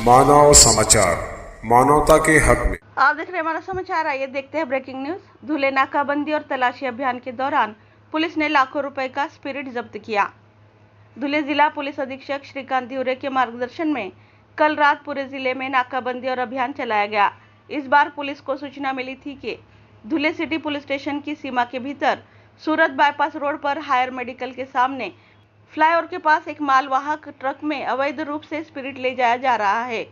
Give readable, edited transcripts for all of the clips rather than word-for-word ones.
मानव समाचार, मानवता के हक में। आप देख रहे हैं मानव समाचार। आइए देखते हैं ब्रेकिंग न्यूज। धुले नाकाबंदी और तलाशी अभियान के दौरान पुलिस ने लाखों रुपए का स्पिरिट जब्त किया। धुले जिला पुलिस अधीक्षक श्रीकांत ध्युरे के मार्गदर्शन में कल रात पूरे जिले में नाकाबंदी और अभियान चलाया गया। इस बार पुलिस को सूचना मिली थी कि धुले सिटी पुलिस स्टेशन की सीमा के भीतर सूरत बाईपास रोड पर हायर मेडिकल के सामने फ्लाईओवर के पास एक मालवाहक ट्रक में अवैध रूप से स्पिरिट ले जाया जा रहा है,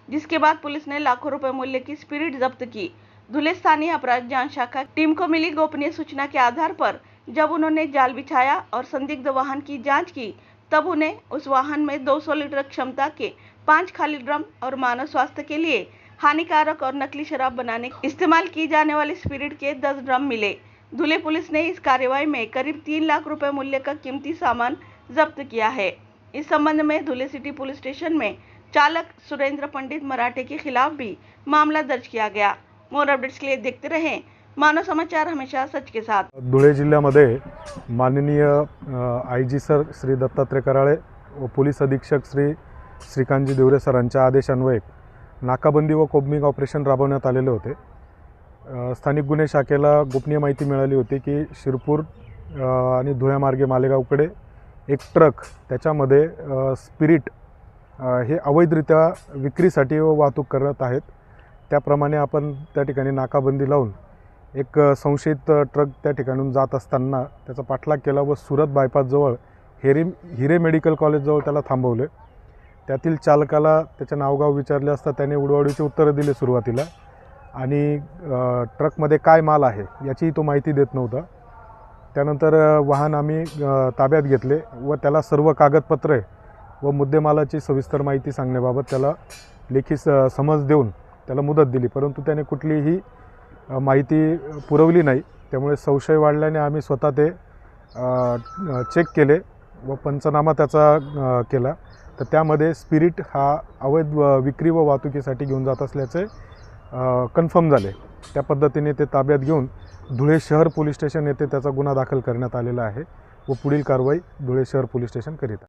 जिसके बाद पुलिस ने लाखों रुपए मूल्य की स्पिरिट जब्त की। धुले स्थानीय अपराध जांच शाखा टीम को मिली गोपनीय सूचना के आधार पर जब उन्होंने जाल बिछाया और संदिग्ध वाहन की जांच की, तब उन्हें उस वाहन में 200 लीटर क्षमता के 5 खाली ड्रम और मानव स्वास्थ्य के लिए हानिकारक और नकली शराब बनाने इस्तेमाल की जाने वाली स्पिरिट के 10 ड्रम मिले। धुले पुलिस ने इस कार्रवाई में करीब 3 लाख रुपए मूल्य का कीमती सामान जब्त किया है। इस संबंध में धुले सिटी पुलिस स्टेशन में चालक सुरेंद्र पंडित मराठे के खिलाफ भी मामला दर्ज किया गया। मोर अपडेट्स के लिए देखते रहें मानव समाचार, हमेशा सच के साथ। धुळे जिल्ह्यामध्ये माननीय आयजी सर श्री दत्तात्रय कराळे व पोलीस अधीक्षक श्री श्रीकांतजी ध्युरे सरांच्या आदेशान्वये नाकाबंदी व कोम्बिंग ऑपरेशन राबवण्यात आलेले होते। स्थानिक गुन्हे शाखेला गोपनीय माहिती मिळाली होती की शिरपूर आणि धुळ्यामार्गे मालेगावकडे एक ट्रक त्याच्यामध्ये स्पिरिट हे अवैधरित्या विक्रीसाठी व वाहतूक करत आहेत। त्याप्रमाणे आपण त्या ठिकाणी नाकाबंदी लावून एक संशयित ट्रक त्या ठिकाणून जात असताना त्याचा पाठलाग केला व सुरत बायपासजवळ हिरे मेडिकल कॉलेजजवळ त्याला थांबवले। त्यातील चालकाला त्याचे नावगाव विचारले असता त्याने उडवाउडीची उत्तरं दिली सुरुवातीला आणि ट्रकमध्ये काय माल आहे याची तो माहिती देत नव्हता। त्यानंतर वाहन आम्ही ताब्यात घेतले व त्याला सर्व कागदपत्रे व मुद्देमालाची सविस्तर माहिती सांगण्याबाबत त्याला लेखी समज देऊन त्याला मुदत दिली, परंतु त्याने कुठलीही माहिती पुरवली नाही। त्यामुळे संशय वाढल्याने आम्ही स्वतः ते चेक केले व पंचनामा त्याचा केला, तर त्यामध्ये स्पिरिट हा अवैध विक्री व वाहतुकीसाठी घेऊन जात असल्याचे कन्फर्म झाले। त्या पद्धतीने ते ताब्यात घेऊन धुळे शहर पोलीस स्टेशन येथे त्याचा गुन्हा दाखल करण्यात आलेला आहे व पुढील कारवाई धुळे शहर पोलीस स्टेशन करीत आहे।